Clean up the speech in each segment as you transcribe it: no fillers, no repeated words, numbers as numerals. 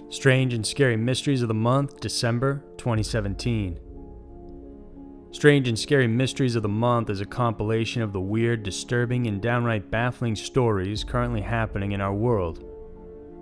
Strange and Scary Mysteries of the Month, December 2017. Strange and Scary Mysteries of the Month is a compilation of the weird, disturbing, and downright baffling stories currently happening in our world.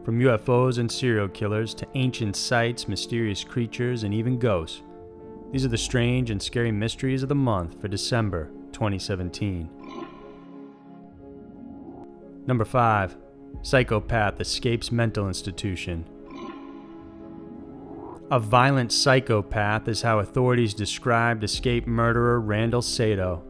From UFOs and serial killers to ancient sites, mysterious creatures, and even ghosts. These are the Strange and Scary Mysteries of the Month for December 2017. Number 5. Psychopath escapes mental institution. A violent psychopath is how authorities described escaped murderer Randall Saito.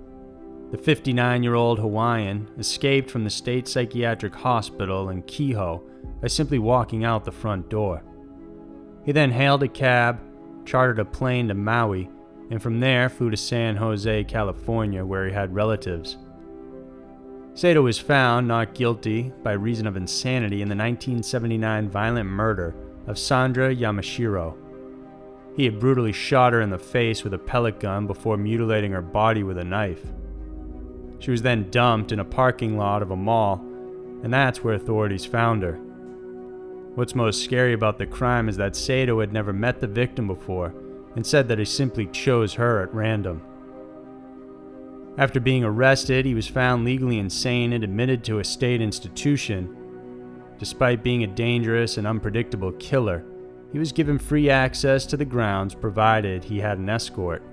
The 59-year-old Hawaiian escaped from the State Psychiatric Hospital in Kehoe by simply walking out the front door. He then hailed a cab, chartered a plane to Maui, and from there flew to San Jose, California, where he had relatives. Saito was found not guilty by reason of insanity in the 1979 violent murder of Sandra Yamashiro. He had brutally shot her in the face with a pellet gun before mutilating her body with a knife. She was then dumped in a parking lot of a mall, and that's where authorities found her. What's most scary about the crime is that Saito had never met the victim before and said that he simply chose her at random. After being arrested, he was found legally insane and admitted to a state institution. Despite being a dangerous and unpredictable killer, he was given free access to the grounds provided he had an escort.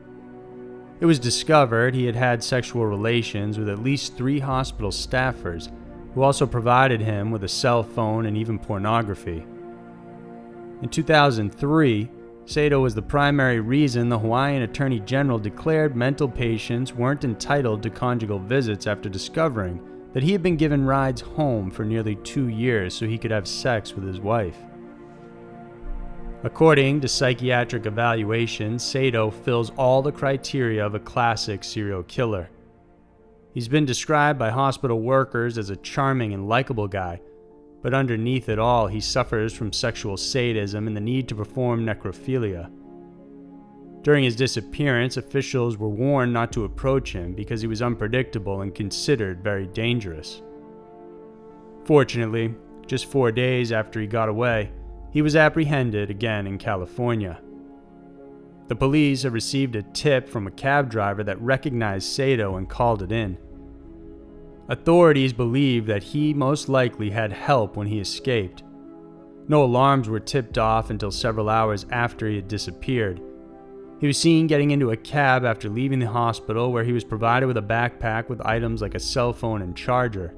It was discovered he had had sexual relations with at least 3 hospital staffers, who also provided him with a cell phone and even pornography. In 2003, Saito was the primary reason the Hawaiian Attorney General declared mental patients weren't entitled to conjugal visits after discovering that he had been given rides home for nearly 2 years so he could have sex with his wife. According to psychiatric evaluations, Saito fills all the criteria of a classic serial killer. He's been described by hospital workers as a charming and likable guy, but underneath it all, he suffers from sexual sadism and the need to perform necrophilia. During his disappearance, officials were warned not to approach him because he was unpredictable and considered very dangerous. Fortunately, just 4 days after he got away, he was apprehended again in California. The police had received a tip from a cab driver that recognized Saito and called it in. Authorities believed that he most likely had help when he escaped. No alarms were tipped off until several hours after he had disappeared. He was seen getting into a cab after leaving the hospital, where he was provided with a backpack with items like a cell phone and charger.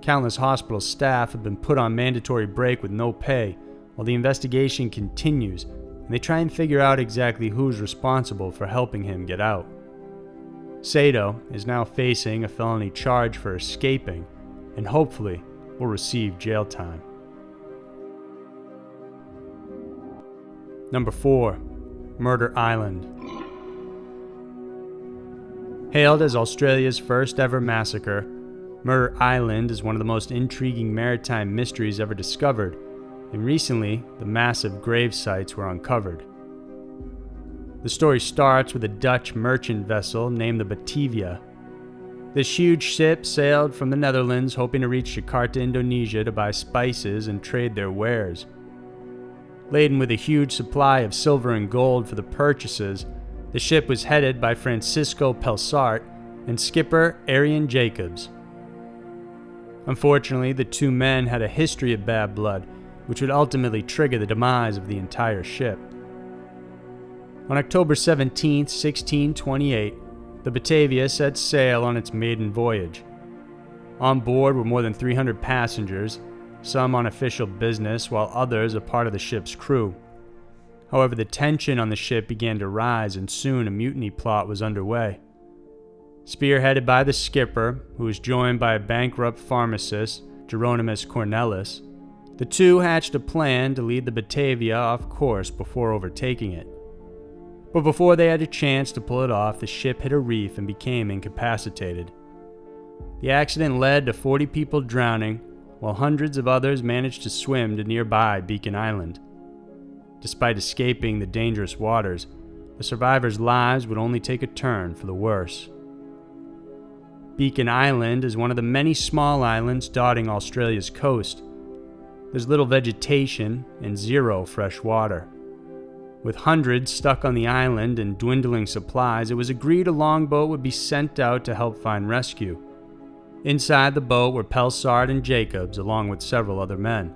Countless hospital staff have been put on mandatory break with no pay while the investigation continues, and they try and figure out exactly who's responsible for helping him get out. Saito is now facing a felony charge for escaping and hopefully will receive jail time. Number 4. Murder Island. Hailed as Australia's first ever massacre, Murder Island is one of the most intriguing maritime mysteries ever discovered, and recently, the massive grave sites were uncovered. The story starts with a Dutch merchant vessel named the Batavia. This huge ship sailed from the Netherlands hoping to reach Jakarta, Indonesia to buy spices and trade their wares. Laden with a huge supply of silver and gold for the purchases, the ship was headed by Francisco Pelsart and skipper Arian Jacobs. Unfortunately, the 2 men had a history of bad blood, which would ultimately trigger the demise of the entire ship. On October 17, 1628, the Batavia set sail on its maiden voyage. On board were more than 300 passengers, some on official business while others a part of the ship's crew. However, the tension on the ship began to rise and soon a mutiny plot was underway. Spearheaded by the skipper, who was joined by a bankrupt pharmacist, Geronimus Cornelis, the 2 hatched a plan to lead the Batavia off course before overtaking it. But before they had a chance to pull it off, the ship hit a reef and became incapacitated. The accident led to 40 people drowning, while hundreds of others managed to swim to nearby Beacon Island. Despite escaping the dangerous waters, the survivors' lives would only take a turn for the worse. Beacon Island is one of the many small islands dotting Australia's coast. There's little vegetation and zero fresh water. With hundreds stuck on the island and dwindling supplies, it was agreed a longboat would be sent out to help find rescue. Inside the boat were Pelsart and Jacobs, along with several other men.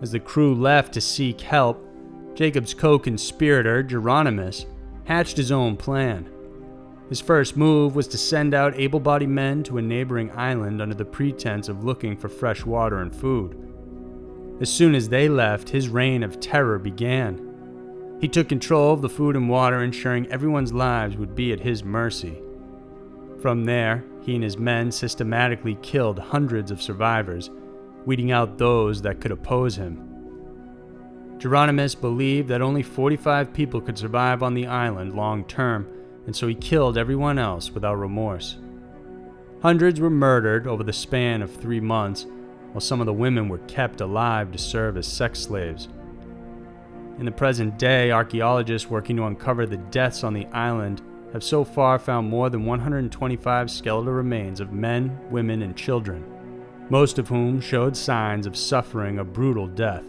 As the crew left to seek help, Jacobs' co-conspirator, Geronimus, hatched his own plan. His first move was to send out able-bodied men to a neighboring island under the pretense of looking for fresh water and food. As soon as they left, his reign of terror began. He took control of the food and water, ensuring everyone's lives would be at his mercy. From there, he and his men systematically killed hundreds of survivors, weeding out those that could oppose him. Geronimus believed that only 45 people could survive on the island long term, and so he killed everyone else without remorse. Hundreds were murdered over the span of 3 months, while some of the women were kept alive to serve as sex slaves. In the present day, archaeologists working to uncover the deaths on the island have so far found more than 125 skeletal remains of men, women, and children, most of whom showed signs of suffering a brutal death.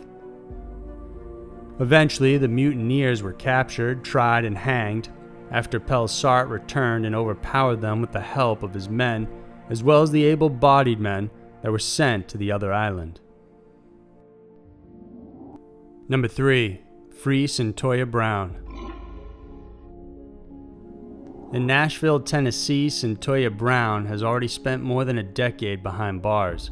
Eventually, the mutineers were captured, tried, and hanged after Pelsart returned and overpowered them with the help of his men, as well as the able-bodied men that were sent to the other island. Number 3. Free Santoya Brown. In Nashville, Tennessee, Santoya Brown has already spent more than a decade behind bars.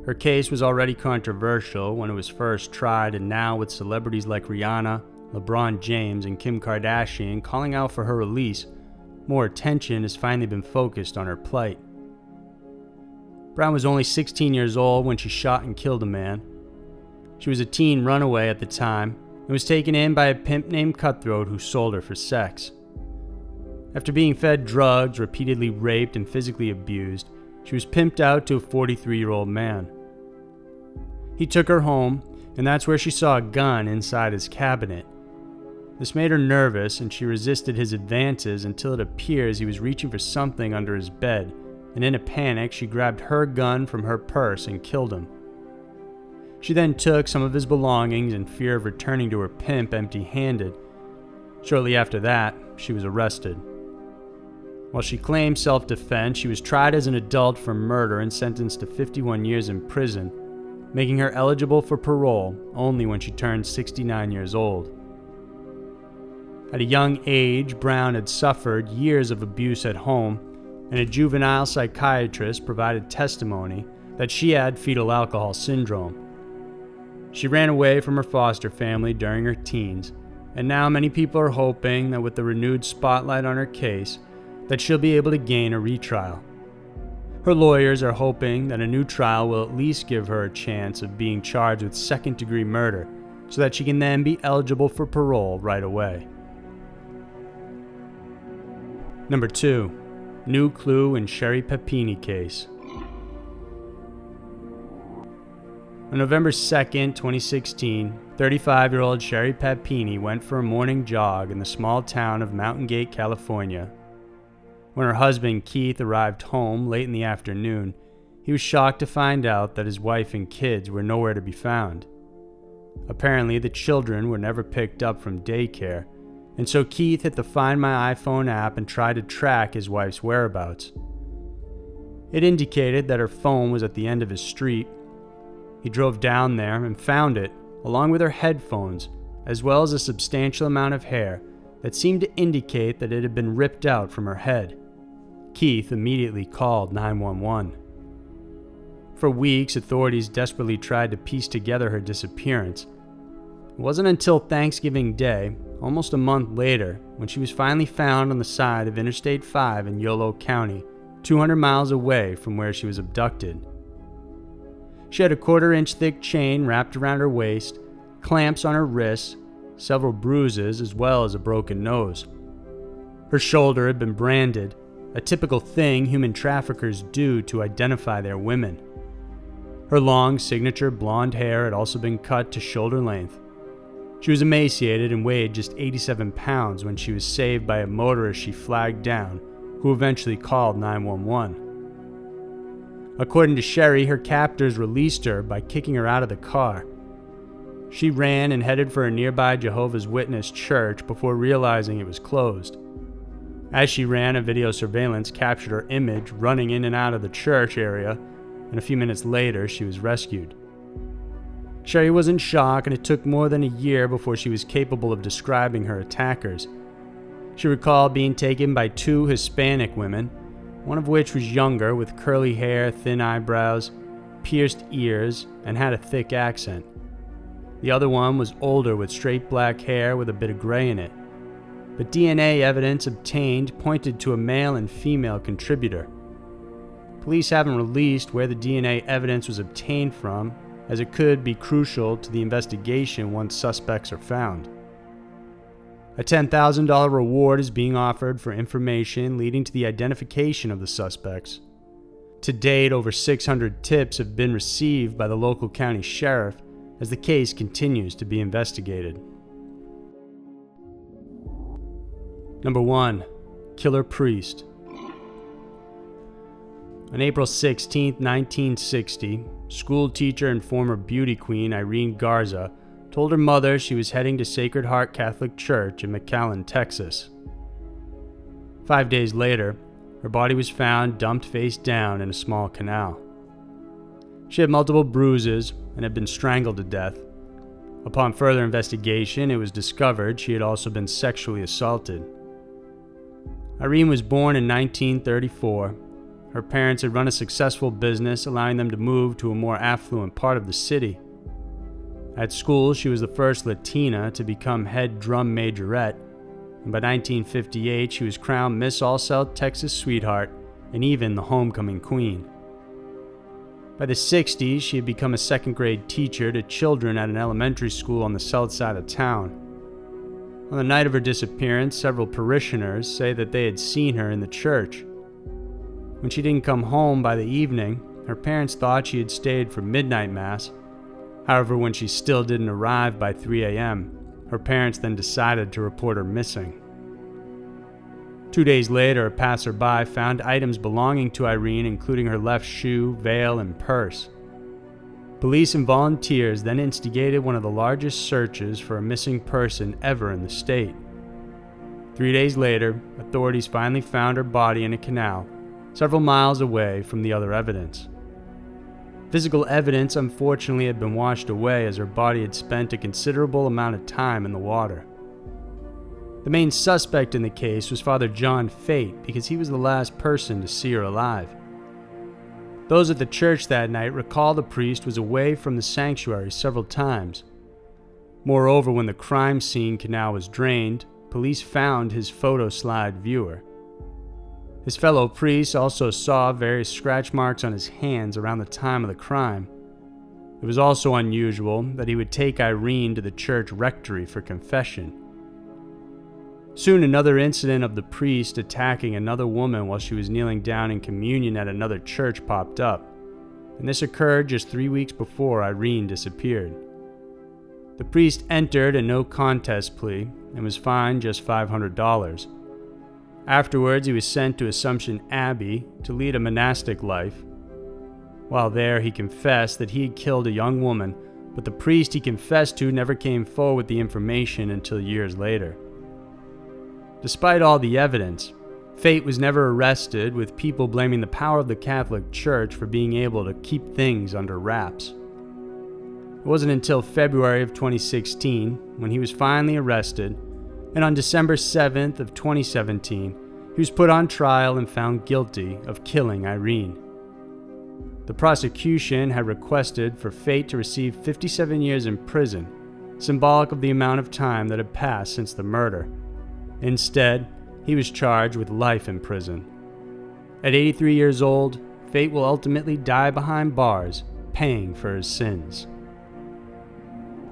Her case was already controversial when it was first tried, and now with celebrities like Rihanna, LeBron James, and Kim Kardashian calling out for her release, more attention has finally been focused on her plight. Brown was only 16 years old when she shot and killed a man. She was a teen runaway at the time and was taken in by a pimp named Cutthroat who sold her for sex. After being fed drugs, repeatedly raped, and physically abused, she was pimped out to a 43-year-old man. He took her home, and that's where she saw a gun inside his cabinet. This made her nervous, and she resisted his advances until it appears he was reaching for something under his bed, and in a panic, she grabbed her gun from her purse and killed him. She then took some of his belongings in fear of returning to her pimp empty-handed. Shortly after that, she was arrested. While she claimed self-defense, she was tried as an adult for murder and sentenced to 51 years in prison, making her eligible for parole only when she turned 69 years old. At a young age, Brown had suffered years of abuse at home, and a juvenile psychiatrist provided testimony that she had fetal alcohol syndrome. She ran away from her foster family during her teens, and now many people are hoping that with the renewed spotlight on her case, that she'll be able to gain a retrial. Her lawyers are hoping that a new trial will at least give her a chance of being charged with second-degree murder, so that she can then be eligible for parole right away. Number 2. New clue in Sherry Papini case. On November 2nd, 2016, 35-year-old Sherry Papini went for a morning jog in the small town of Mountain Gate, California. When her husband Keith arrived home late in the afternoon, he was shocked to find out that his wife and kids were nowhere to be found. Apparently, the children were never picked up from daycare, and so Keith hit the Find My iPhone app and tried to track his wife's whereabouts. It indicated that her phone was at the end of his street. He drove down there and found it, along with her headphones, as well as a substantial amount of hair that seemed to indicate that it had been ripped out from her head. Keith immediately called 911. For weeks, authorities desperately tried to piece together her disappearance. It wasn't until Thanksgiving Day, almost a month later, when she was finally found on the side of Interstate 5 in Yolo County, 200 miles away from where she was abducted. She had a 1/4-inch thick chain wrapped around her waist, clamps on her wrists, several bruises, as well as a broken nose. Her shoulder had been branded, a typical thing human traffickers do to identify their women. Her long signature blonde hair had also been cut to shoulder length. She was emaciated and weighed just 87 pounds when she was saved by a motorist she flagged down, who eventually called 911. According to Sherry, her captors released her by kicking her out of the car. She ran and headed for a nearby Jehovah's Witness church before realizing it was closed. As she ran, a video surveillance captured her image running in and out of the church area, and a few minutes later, she was rescued. Sherry was in shock, and it took more than a year before she was capable of describing her attackers. She recalled being taken by two Hispanic women, one of which was younger with curly hair, thin eyebrows, pierced ears, and had a thick accent. The other one was older with straight black hair with a bit of gray in it. But DNA evidence obtained pointed to a male and female contributor. Police haven't released where the DNA evidence was obtained from, as it could be crucial to the investigation once suspects are found. A $10,000 reward is being offered for information leading to the identification of the suspects. To date, over 600 tips have been received by the local county sheriff as the case continues to be investigated. Number 1. Killer Priest. On April 16, 1960, school teacher and former beauty queen Irene Garza told her mother she was heading to Sacred Heart Catholic Church in McAllen, Texas. 5 days later, her body was found dumped face down in a small canal. She had multiple bruises and had been strangled to death. Upon further investigation, it was discovered she had also been sexually assaulted. Irene was born in 1934. Her parents had run a successful business, allowing them to move to a more affluent part of the city. At school, she was the first Latina to become head drum majorette, and by 1958, she was crowned Miss All-South Texas Sweetheart and even the homecoming queen. By the 60s, she had become a second-grade teacher to children at an elementary school on the south side of town. On the night of her disappearance, several parishioners say that they had seen her in the church. When she didn't come home by the evening, her parents thought she had stayed for midnight mass. However, when she still didn't arrive by 3 a.m., her parents then decided to report her missing. 2 days later, a passerby found items belonging to Irene, including her left shoe, veil, and purse. Police and volunteers then instigated one of the largest searches for a missing person ever in the state. 3 days later, authorities finally found her body in a canal, several miles away from the other evidence. Physical evidence unfortunately had been washed away as her body had spent a considerable amount of time in the water. The main suspect in the case was Father John Fate because he was the last person to see her alive. Those at the church that night recall the priest was away from the sanctuary several times. Moreover, when the crime scene canal was drained, police found his photo slide viewer. His fellow priests also saw various scratch marks on his hands around the time of the crime. It was also unusual that he would take Irene to the church rectory for confession. Soon another incident of the priest attacking another woman while she was kneeling down in communion at another church popped up, and this occurred just 3 weeks before Irene disappeared. The priest entered a no contest plea and was fined just $500. Afterwards, he was sent to Assumption Abbey to lead a monastic life. While there, he confessed that he had killed a young woman, but the priest he confessed to never came forward with the information until years later. Despite all the evidence, Fate was never arrested, with people blaming the power of the Catholic Church for being able to keep things under wraps. It wasn't until February of 2016 when he was finally arrested, and on December 7th of 2017, he was put on trial and found guilty of killing Irene. The prosecution had requested for Fate to receive 57 years in prison, symbolic of the amount of time that had passed since the murder. Instead, he was charged with life in prison. At 83 years old, Fate will ultimately die behind bars, paying for his sins.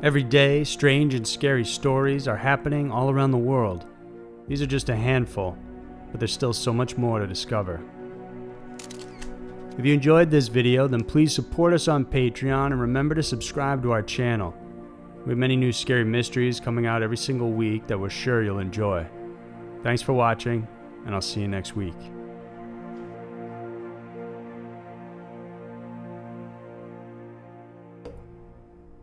Every day, strange and scary stories are happening all around the world. These are just a handful, but there's still so much more to discover. If you enjoyed this video, then please support us on Patreon and remember to subscribe to our channel. We have many new scary mysteries coming out every single week that we're sure you'll enjoy. Thanks for watching, and I'll see you next week.